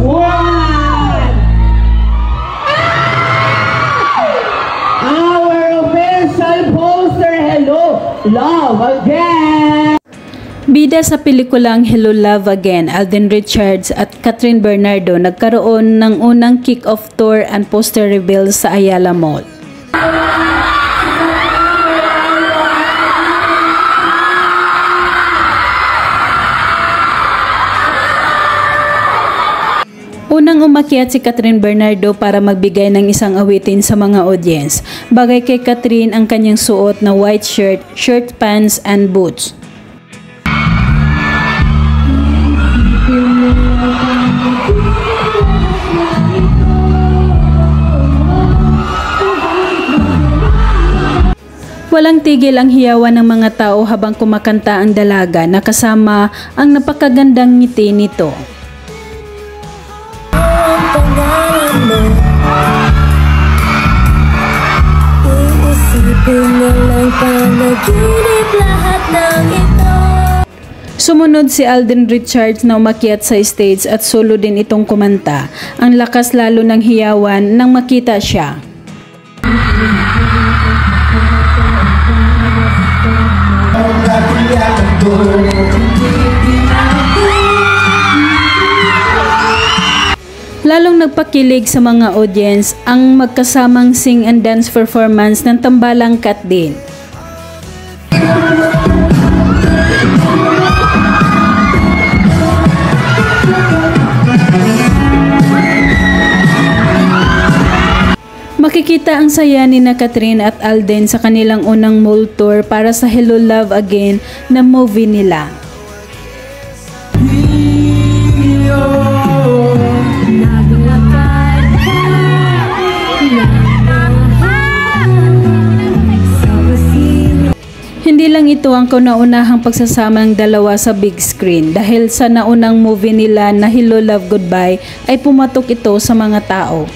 one. Our official poster, Hello, Love Again. Bida sa pelikulang Hello, Love Again, Alden Richards at Kathryn Bernardo nagkaroon ng unang kick-off tour and poster reveal sa Ayala Mall. Unang umakyat si Kathryn Bernardo para magbigay ng isang awitin sa mga audience. Bagay kay Kathryn ang kanyang suot na white shirt, pants, and boots. Walang tigil ang hiyawan ng mga tao habang kumakanta ang dalaga na kasama ang napakagandang ngiti nito. Sumunod si Alden Richards na umakyat sa stage at solo din itong kumanta. Ang lakas lalo ng hiyawan nang makita siya. Lalong nagpakilig sa mga audience ang magkasamang sing and dance performance ng Tambalang Kat din. Makikita ang saya ni Kathryn at Alden sa kanilang unang mall tour para sa Hello, Love Again na movie nila. Hindi lang ito ang kauna-unahang pagsasama ng dalawa sa big screen dahil sa naunang movie nila na Hello, Love, Goodbye ay pumatok ito sa mga tao.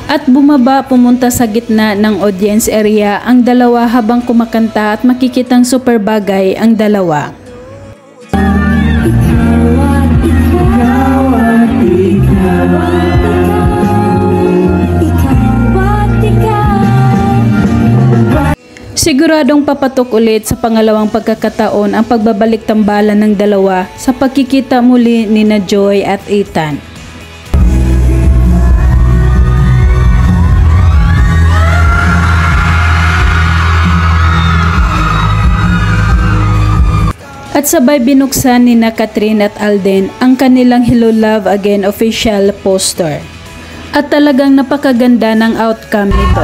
At bumaba pumunta sa gitna ng audience area ang dalawa habang kumakanta at makikitang super bagay ang dalawa. Siguradong papatok ulit sa pangalawang pagkakataon ang pagbabalik tambalan ng dalawa sa pagkikita muli ni Joy at Ethan. At sabay binuksan ni Kathryn at Alden ang kanilang Hello, Love Again official poster. At talagang napakaganda ng outcome nito.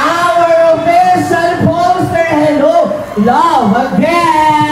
Our official poster, Hello, Love Again.